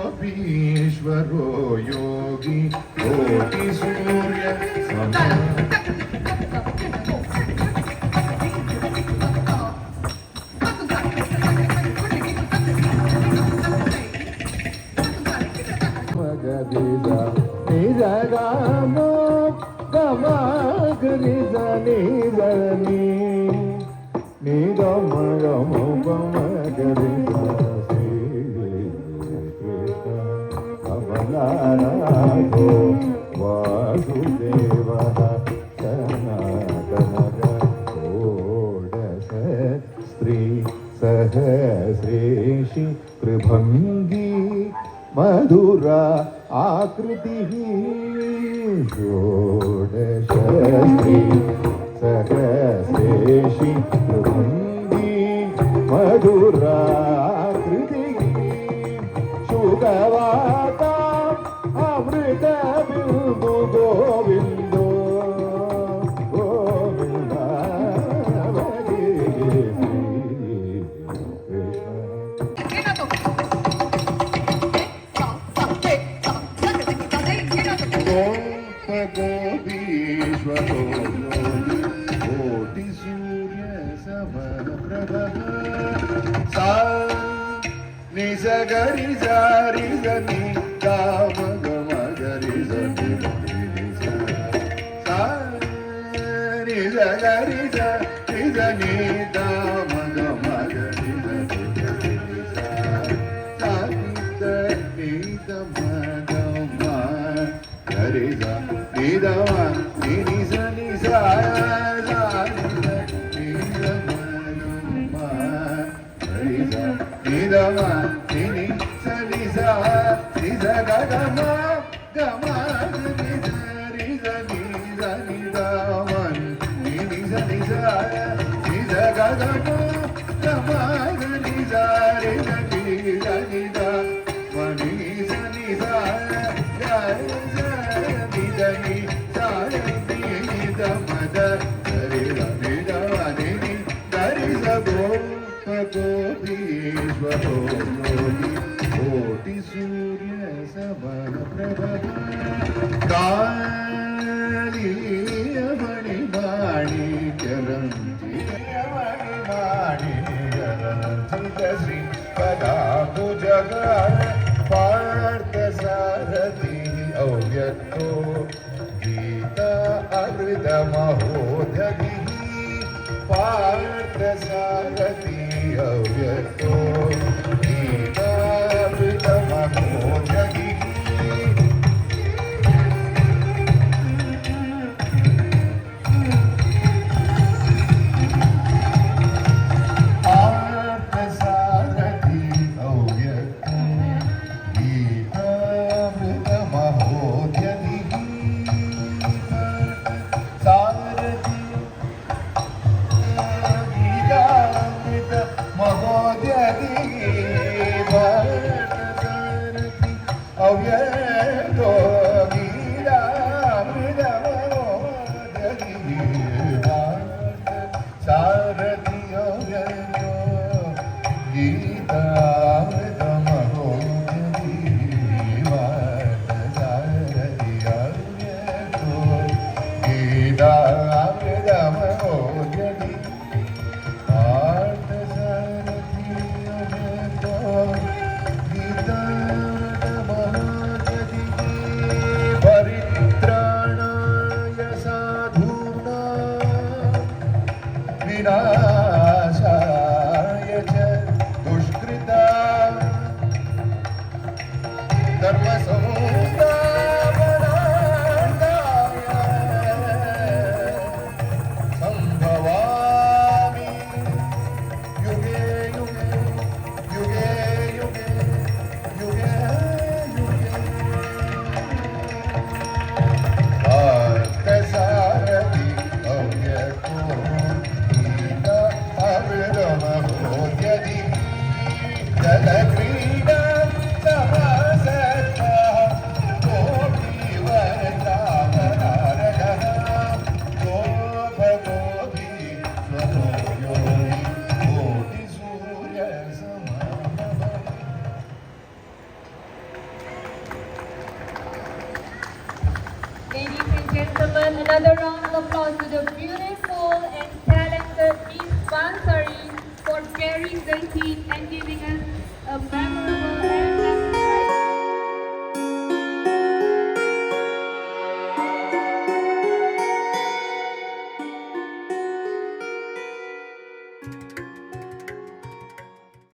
गोपीश्वरो योगी कोटि सूर्य मगरिजा निजगामो गमगरिजा निजनी निगमगमो गमगरिजा नारायणो वासुदेवः सनातनः षोडश स्त्री सहस्रेषि कृभङ्गी मधुरा आकृतिः षोडश स्त्री सहस्रेषि कृभङ्गी मधुरा आकृतिः शुभवाता अमृत बिंदु गोविंदो गोविंद गोपीश्वरो कोटि सूर्य समप्रभः सा निज गरि जारि जनि गाम गम गरि जनि सा निज गरि जारि जनि गाम गम गरि जनि सा निद मगम गरि जनि दम नि जनि सा निदमा निनि सनि सा निज गगम गम नि जरि जनि जनि दामन निनि सनि सा निज गगम गम नि जरि जनि जनि दा मनि सनि सा जनि जनि सा नि दमद गरि जनि दानि गरि सबो गोपीश्वरो योगी कोटि सूर्य समप्रभः कालीय मणिमाणि चरन्ति मणिमाणि चरन्ति श्री पदाम्बुजगार पार्थसारथि अव्यक्तो गीता अमृतमहोदधिः पार्थसारथि अव्यक्तो गीतामृतमहोदधिः पार्थसारथि अव्यक्तो गीतामृतमहोदधिः सारथि महोदधिः gentlemen, another round of applause to the beautiful and talented Miss Bansari for carrying the team and giving us a